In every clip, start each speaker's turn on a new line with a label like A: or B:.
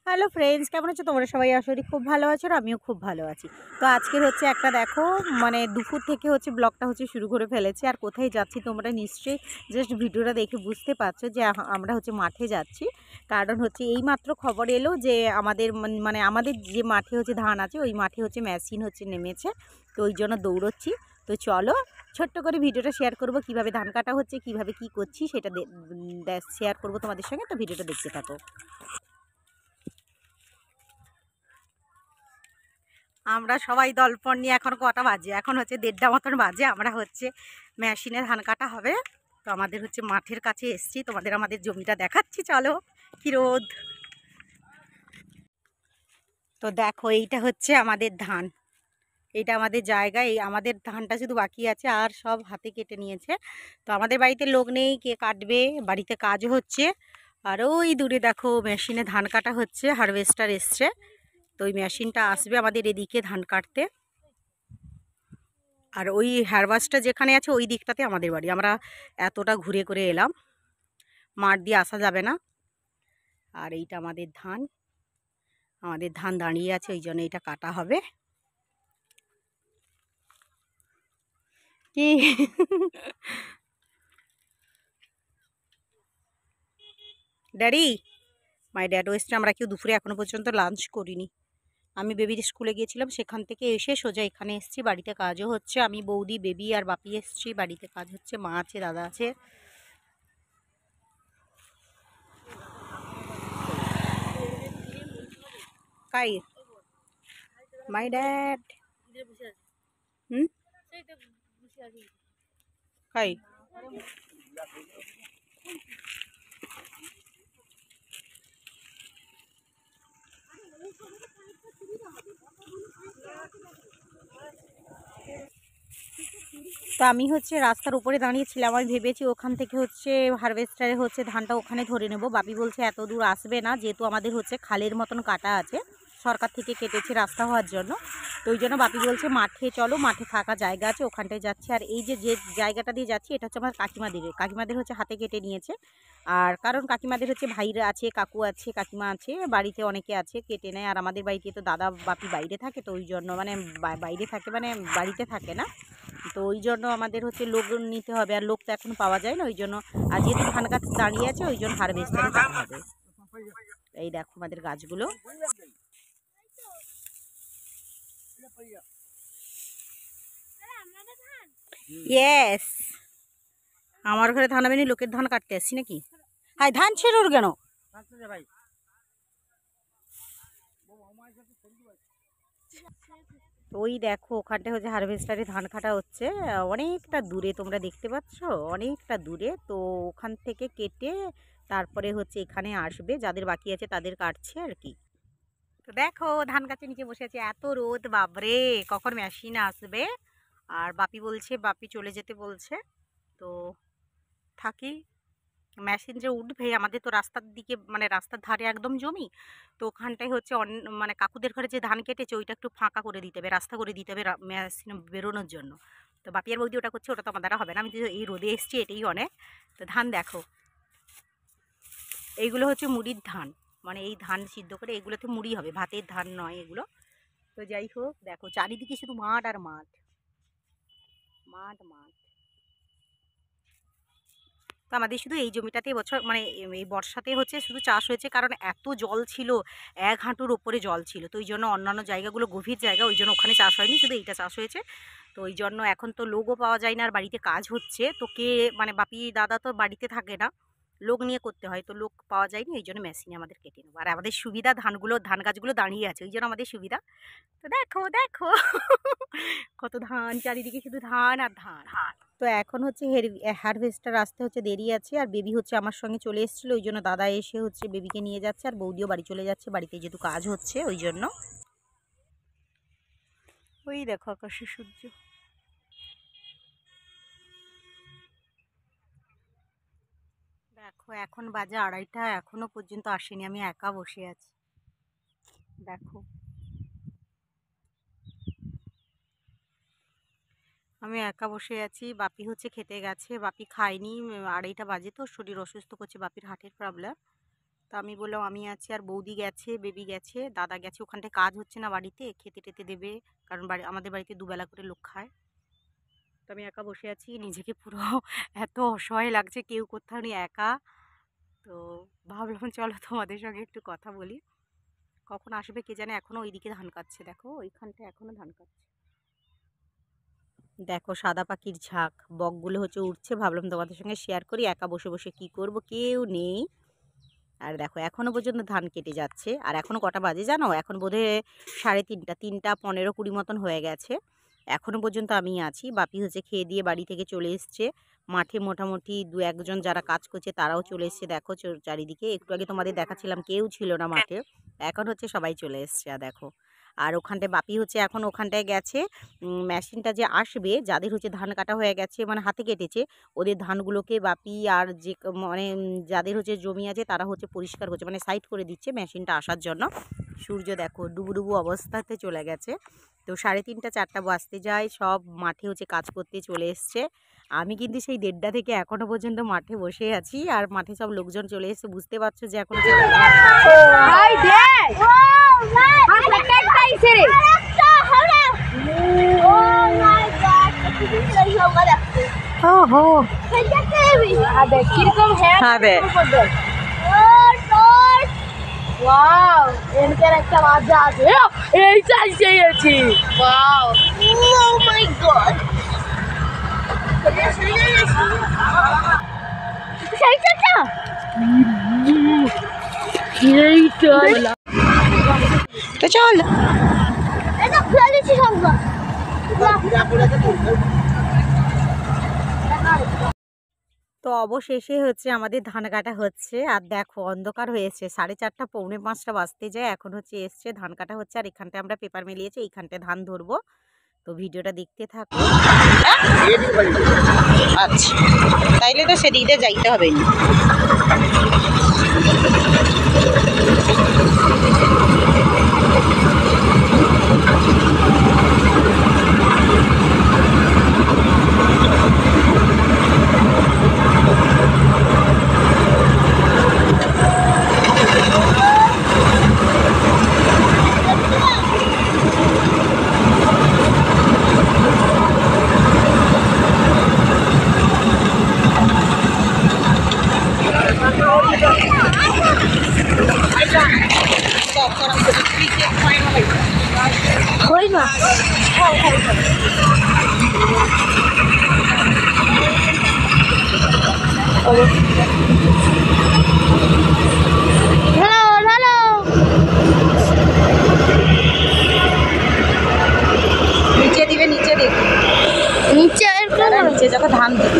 A: Hello friends, কেমন আছো তোমরা সবাই? আশা করি খুব ভালো আছো আর আমিও খুব ভালো আছি। তো আজকের হচ্ছে একটা দেখো মানে দুপুর থেকে হচ্ছে ব্লগটা হচ্ছে শুরু করে ফেলেছি। আর কোথায় যাচ্ছি তোমরা নিশ্চয়ই জাস্ট ভিডিওটা দেখে বুঝতে পারছো যে আমরা হচ্ছে মাঠে যাচ্ছি। কারণ হচ্ছে এইমাত্র খবর এলো যে আমাদের মানে আমাদের যে মাঠে হচ্ছে ধান আছে ওই মাঠে হচ্ছে মেশিন হচ্ছে নেমেছে, তো ওই জন্য দৌড়চ্ছি। তো চলো ছোট্ট করে ভিডিওটা শেয়ার করব, কিভাবে ধান কাটা হচ্ছে, কিভাবে কি করছি সেটা শেয়ার করব তোমাদের সঙ্গে। তো ভিডিওটা দেখতে থাকো। আমরা সবাই দলপন নিয়ে, এখন কটা বাজে, এখন হচ্ছে 1:30 মতন বাজে। আমরা হচ্ছে মেশিনে ধান কাটা হবে, তো আমাদের হচ্ছে মাঠের কাছে এসছি, তোমাদের আমাদের জমিটা দেখাচ্ছি। চলো, কি রোদ। তো দেখো এইটা হচ্ছে আমাদের ধান, এইটা আমাদের জায়গা, এই আমাদের ধানটা শুধু বাকি আছে, আর সব হাতে কেটে নিয়েছে। তো আমাদের বাড়িতে লোক নেই, কে কাটবে, বাড়িতে কাজও হচ্ছে। আর ওই দূরে দেখো মেশিনে ধান কাটা হচ্ছে, হারভেস্টার এসছে, তো ওই মেশিনটা আসবে আমাদের এদিকে ধান কাটতে। আর ওই হারবাসটা যেখানে আছে ওই দিকটাতে আমাদের বাড়ি। আমরা এতটা ঘুরে করে এলাম, মাঠ দিয়ে আসা যাবে না। আর এইটা আমাদের ধান, আমাদের ধান দাঁড়িয়ে আছে, ওই জন্য এটা কাটা হবে। কি ড্যাডি, মাই ড্যাড ওয়েস্টে। আমরা কেউ দুপুরে এখনো পর্যন্ত লাঞ্চ করিনি। আমি বেবির স্কুলে গিয়েছিলাম, সেখান থেকে এসে সোজা এখানে এসেছি, বাড়িতে কাজও হচ্ছে। আমি, বৌদি, বেবি আর বাপি এসছি, বাড়িতে কাজ হচ্ছে, মা আছে, দাদা আছে। কাই মাই ড্যাড। হুম, কাই তো আমি হচ্ছে রাস্তার উপরে দাঁড়িয়েছিলাম, আমি ভেবেছি ওখান থেকে হচ্ছে হারভেস্টারে হচ্ছে ধানটা ওখানে ধরে নেব। বাপি বলছে এত দূর আসবে না, যেহেতু আমাদের হচ্ছে খালের মতন কাটা আছে, সরকার থেকে কেটেছে রাস্তা হওয়ার জন্য। তো ওই জন্য বাপি বলছে মাঠে চলো, মাঠে ফাঁকা জায়গা আছে, ওখানটায় যাচ্ছি। আর এই যে যে জায়গাটা দিয়ে যাচ্ছি এটা হচ্ছে আমার কাকিমাদের হচ্ছে হাতে কেটে নিয়েছে। আর কারণ কাকিমাদের হচ্ছে ভাইরা আছে, কাকু আছে, কাকিমা আছে, বাড়িতে অনেকে আছে, কেটে নেয়। আর আমাদের বাড়িতে তো দাদা বাপি বাইরে থাকে, তো ওই জন্য মানে বাইরে থাকে মানে বাড়িতে থাকে না, তো ওই জন্য আমাদের হচ্ছে লোক নিতে হবে, আর লোক তো এখন পাওয়া যায় না, ওই জন্য। আর যেহেতু ধান গাছ দাঁড়িয়ে আছে ওই জন্য হারভেস্টারে যেতে হবে। এই দেখো আমাদের গাছগুলো। ইয়েস, আমার ঘরে ধান হবে নি, লোকের ধান কাটতে আসছি নাকি? হাই, ধান ছেড়ুর কেন? ওই দেখো ওখানটা হচ্ছে হারভেস্টারে ধান কাটা হচ্ছে, অনেকটা দূরে তোমরা দেখতে পাচ্ছ, অনেকটা দূরে। তো ওখান থেকে কেটে তারপরে হচ্ছে এখানে আসবে, যাদের বাকি আছে তাদের কাটছে আর কি। তো দেখো ধান গাছের নিচে বসে আছে, এত রোদ, বাপরে, কখন মেশিন আসবে। আর বাপি বলছে, বাপি চলে যেতে বলছে, তো থাকি। মেশিন যে উঠবে, আমাদের তো রাস্তার দিকে মানে রাস্তার ধারে একদম জমি, তো ওখানটায় হচ্ছে মানে কাকুদের ঘরে যে ধান কেটেছে ওইটা একটু ফাঁকা করে দিতে হবে, রাস্তা করে দিতে হবে মেশিন বেরোনোর জন্য। তো বাপি আর বৌদি ওটা করছে, ওটা তো আমার দ্বারা হবে না, আমি তো এই রোদে এসছি, এটাই অনেক। তো ধান দেখো, এইগুলো হচ্ছে মুড়ির ধান, মানে এই ধান সিদ্ধ করে এগুলোতে মুড়ি হবে, ভাতের ধান নয় এগুলো। তো যাই হোক, দেখো চারিদিকে শুধু মাঠ আর মাঠ, মাঠ মাঠ। তো আমাদের শুধু এই জমিটাতে বছর মানে এই বর্ষাতে হচ্ছে শুধু চাষ হয়েছে, কারণ এত জল ছিল, 1 হাঁটুর ওপরে জল ছিল, তো ওই জন্য অন্যান্য জায়গাগুলো গভীর জায়গা, ওই জন্য ওখানে চাষ হয়নি, শুধু এইটা চাষ হয়েছে। তো ওই জন্য এখন তো লোকও পাওয়া যায় না, আর বাড়িতে কাজ হচ্ছে, তো কে মানে বাপি দাদা তো বাড়িতে থাকে না, লোক নিয়ে করতে হয়, তো লোক পাওয়া যায়নি, এই জন্য মেশিনে আমাদের কেটে নেবো। আর আমাদের সুবিধা, ধানগুলো ধান গাছগুলো দাঁড়িয়ে আছে, ওই জন্য আমাদের সুবিধা। তো দেখো দেখো কত ধান, চারিদিকে শুধু ধান আর ধান। তো এখন হচ্ছে হারভেস্টার আসতে হচ্ছে দেরি আছে, আর বেবি হচ্ছে আমার সঙ্গে চলে এসেছিলো, ওই জন্য দাদা এসে হচ্ছে বেবিকে নিয়ে যাচ্ছে, আর বৌদিও বাড়ি চলে যাচ্ছে, বাড়িতে যেহেতু কাজ হচ্ছে ওই জন্য। ওই দেখো আকাশে সূর্য। দেখো এখন বাজে 2:30, এখনো পর্যন্ত আসেনি, আমি একা বসে আছি। দেখো আমি একা বসে আছি, বাপি হচ্ছে খেতে গেছে, বাপি খায়নি, 2:30 বাজে, তো শরীর অসুস্থ করছে, বাপির হার্টের প্রবলেম। তা আমি বললাম আমি আছি, আর বৌদি গেছে, বেবি গেছে, দাদা গেছে, ওখানটায় কাজ হচ্ছে না বাড়িতে, খেতে টেতে দেবে, কারণ আমাদের বাড়িতে দুবেলা করে লোক খায়। তো আমি একা বসে আছি, নিজেকে পুরো এত অসহায় লাগছে, কেউ কোথাও নেই, একা। তো ভাবলাম চলো তোমাদের সঙ্গে একটু কথা বলি। কখন আসবে কে জানে, এখনো ওইদিকে ধান কাটছে, দেখো ওইখানটা এখনো ধান কাটছে। দেখো সাদা পাখির ঝাঁক, বকগুলো হচ্ছে উঠছে, ভাবলাম তোমাদের সঙ্গে শেয়ার করি। একা বসে বসে কি করব, কেউ নেই। আর দেখো এখনো পর্যন্ত ধান কেটে যাচ্ছে। আর এখনো কটা বাজে জানো, এখন বোধহয় 3:30, 3:15-20 মতন হয়ে গেছে। এখনো পর্যন্ত আমি আছি। বাপি হচ্ছে খেয়ে দিয়ে বাড়ি থেকে চলে এসছে। মাঠে মোটামুটি 2-1 জন যারা কাজ করছে তারাও চলে এসছে। দেখো চারিদিকে, একটু আগে তোমাদের দেখাচ্ছিলাম কেউ ছিল না মাঠে, এখন হচ্ছে সবাই চলে এসছে। আর দেখো, আর ওখানটায় বাপি হচ্ছে এখন ওখানটায় গেছে, মেশিনটা যে আসবে, যাদের হচ্ছে ধান কাটা হয়ে গেছে, মানে হাতে কেটেছে, ওদের ধানগুলোকে বাপি আর যে মানে যাদের হচ্ছে জমি আছে তারা হচ্ছে পরিষ্কার করছে, মানে সাইড করে দিচ্ছে মেশিনটা আসার জন্য। সূর্য দেখো ডুবুডুবু অবস্থাতে চলে গেছে। তো 3:30-4টা বাজতে যায়, সব মাঠে হচ্ছে কাজ করতে চলে এসছে। আমি কিন্তু সেই 1:30টা থেকে এখনো পর্যন্ত মাঠে বসে আছি, আর মাঠে সব লোকজন চলে এসছে। বুঝতে পারছো যে এখন
B: কিরকম ওয়াও, এনকের একটা মজা আছে। এইটাই চেয়েছি। ওয়াও, ও মাই গড। সেইটা
A: তো চল।
B: এটা খুলে দিচ্ছি সব।
A: তো অবশেষে হচ্ছে আমাদের ধান কাটা হচ্ছে। আর দেখো অন্ধকার হয়েছে, 4:30, 4:45 বাজতে যায়, এখন হচ্ছে এসছে, ধান কাটা হচ্ছে। আর এখানটায় আমরা পেপার মিলিয়েছি, এইখানটায় ধান ধরবো। তো ভিডিওটা দেখতে থাকো। আচ্ছা, তাইলে তো সেদিকে যাইতে হবে না। নিচে দিবে, নিচে দেখ,
B: নিচে
A: নিচে যখন ধান দিবে।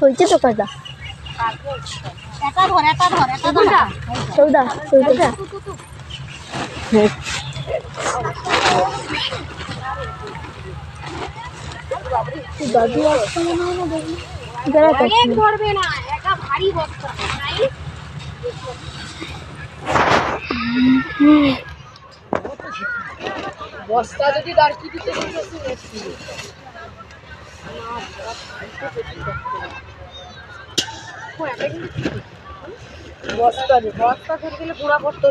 B: হয়েছে তো কয়টা? চৌদা। দাদু আসছে মনে হয় না, দেখি ধরবে না, একা ভারী বস্তা। বস্তা যদি দাঁড়কি দিতে বস্তা ধরে গেলে পুরা করতো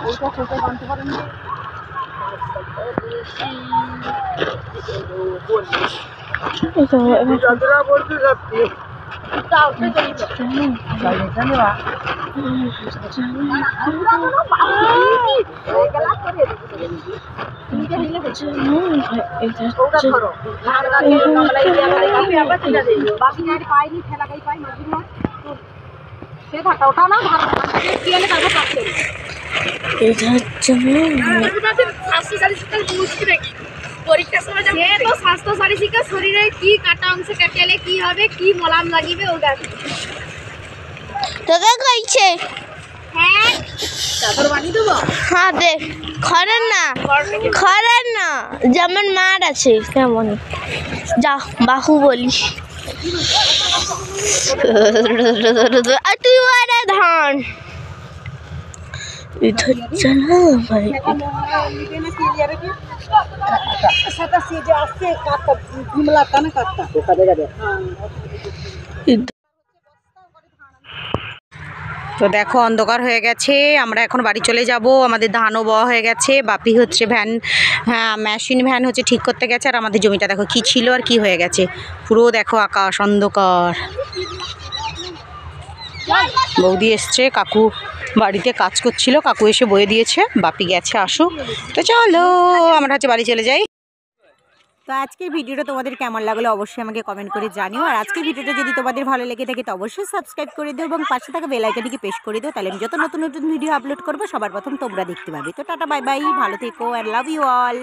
B: ওইটা ছোট বানতে পারেন না। স্বাস্থ্য সারি শিক্ষা শরীরে কি কাটা অংশে কাটলে কি হবে, কি মলাম লাগিবে ওটা তোকে কইছে। হ্যাঁ তারপর বানিয়ে দেবো। হ্যাঁ দে খড়ের না যেমন মার আছে কেমন যা বাহু বলি আর তুই ওরে ধান इधर चला भाई
A: তো দেখো অন্ধকার হয়ে গেছে, আমরা এখন বাড়ি চলে যাব। আমাদের ধানও বওয়া হয়ে গেছে। বাপি হচ্ছে মেশিন ভ্যান হচ্ছে ঠিক করতে গেছে। আর আমাদের জমিটা দেখো কি ছিল আর কি হয়ে গেছে, পুরো দেখো আকাশ অন্ধকার। বৌদি এসছে, কাকু বাড়িতে কাজ করছিল, কাকু এসে বয়ে দিয়েছে, বাপি গেছে আসুক। তো চলো আমরা হচ্ছে বাড়ি চলে যাই। তো আজকের ভিডিওটা তোমাদের কেমন লাগলো অবশ্যই আমাকে কমেন্ট করে জানিও। আর আজকের ভিডিওটা যদি তোমাদের ভালো লেগে থাকে তো অবশ্যই সাবস্ক্রাইব করে দিও এবং পাশে থাকা বেল আইকনটিকে প্রেস করে দিও, তাহলে আমি যত নতুন নতুন ভিডিও আপলোড করবো সবার প্রথম তোমরা দেখতে পাবে। তো টাটা বাই বাই, ভালো থেকো, আর লাভ ইউ অল।